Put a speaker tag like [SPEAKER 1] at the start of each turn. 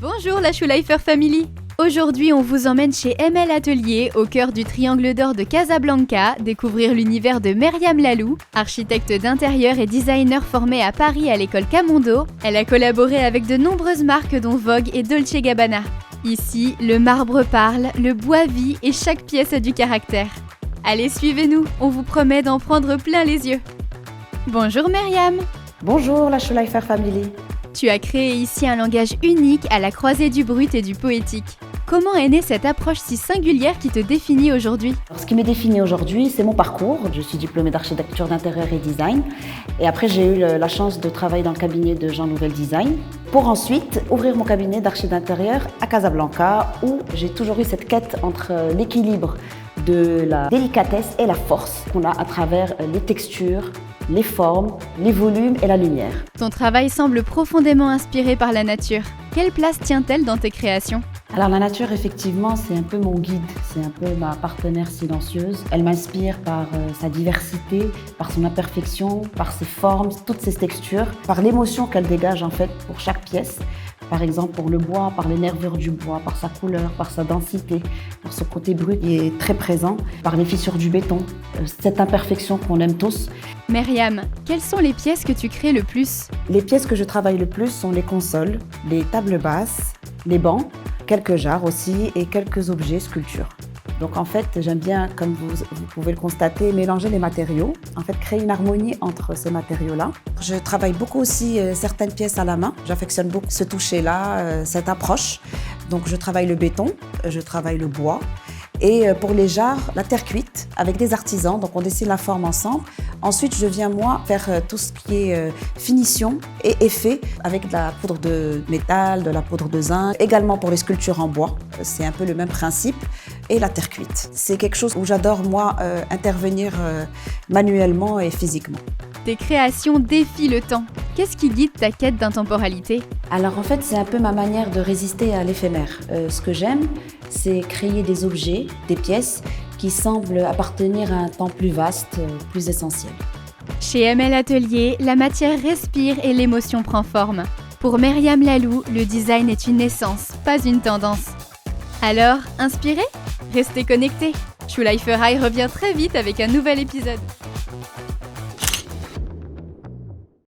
[SPEAKER 1] Bonjour la Shoelifer Family. Aujourd'hui, on vous emmène chez ML Atelier, au cœur du Triangle d'Or de Casablanca, découvrir l'univers de Myriam Lalou, architecte d'intérieur et designer formée à Paris à l'école Camondo. Elle a collaboré avec de nombreuses marques dont Vogue et Dolce Gabbana. Ici, le marbre parle, le bois vit et chaque pièce a du caractère. Allez, suivez-nous, on vous promet d'en prendre plein les yeux. Bonjour Myriam.
[SPEAKER 2] Bonjour la Shoelifer Family.
[SPEAKER 1] Tu as créé ici un langage unique à la croisée du brut et du poétique. Comment est née cette approche si singulière qui te définit aujourd'hui ?
[SPEAKER 2] Ce qui me définit aujourd'hui, c'est mon parcours. Je suis diplômée d'architecture d'intérieur et design. Et après, j'ai eu la chance de travailler dans le cabinet de Jean Nouvel Design pour ensuite ouvrir mon cabinet d'archi d'intérieur à Casablanca où j'ai toujours eu cette quête entre l'équilibre de la délicatesse et la force qu'on a à travers les textures, les formes, les volumes et la lumière.
[SPEAKER 1] Ton travail semble profondément inspiré par la nature. Quelle place tient-elle dans tes créations ?
[SPEAKER 2] Alors la nature, effectivement, c'est un peu mon guide, c'est un peu ma partenaire silencieuse. Elle m'inspire par sa diversité, par son imperfection, par ses formes, toutes ses textures, par l'émotion qu'elle dégage en fait pour chaque pièce. Par exemple pour le bois, par les nervures du bois, par sa couleur, par sa densité, par ce côté brut qui est très présent, par les fissures du béton, cette imperfection qu'on aime tous.
[SPEAKER 1] Myriam, quelles sont les pièces que tu crées le plus ?
[SPEAKER 2] Les pièces que je travaille le plus sont les consoles, les tables basses, les bancs, quelques jarres aussi et quelques objets, sculptures. Donc en fait, j'aime bien, comme vous pouvez le constater, mélanger les matériaux, en fait créer une harmonie entre ces matériaux-là. Je travaille beaucoup aussi certaines pièces à la main. J'affectionne beaucoup ce toucher-là, cette approche. Donc je travaille le béton, je travaille le bois. Et pour les jarres, la terre cuite avec des artisans, donc on dessine la forme ensemble. Ensuite, je viens moi faire tout ce qui est finition et effet avec de la poudre de métal, de la poudre de zinc. Également pour les sculptures en bois, c'est un peu le même principe. Et la terre cuite. C'est quelque chose où j'adore moi intervenir manuellement et physiquement.
[SPEAKER 1] Tes créations défient le temps. Qu'est-ce qui guide ta quête d'intemporalité ?
[SPEAKER 2] Alors en fait, c'est un peu ma manière de résister à l'éphémère. Ce que j'aime, c'est créer des objets, des pièces qui semblent appartenir à un temps plus vaste, plus essentiel.
[SPEAKER 1] Chez ML Atelier, la matière respire et l'émotion prend forme. Pour Myriam Lalou, le design est une essence, pas une tendance. Alors, inspiré ? Restez connectés. Shoelifer Eye revient très vite avec un nouvel épisode.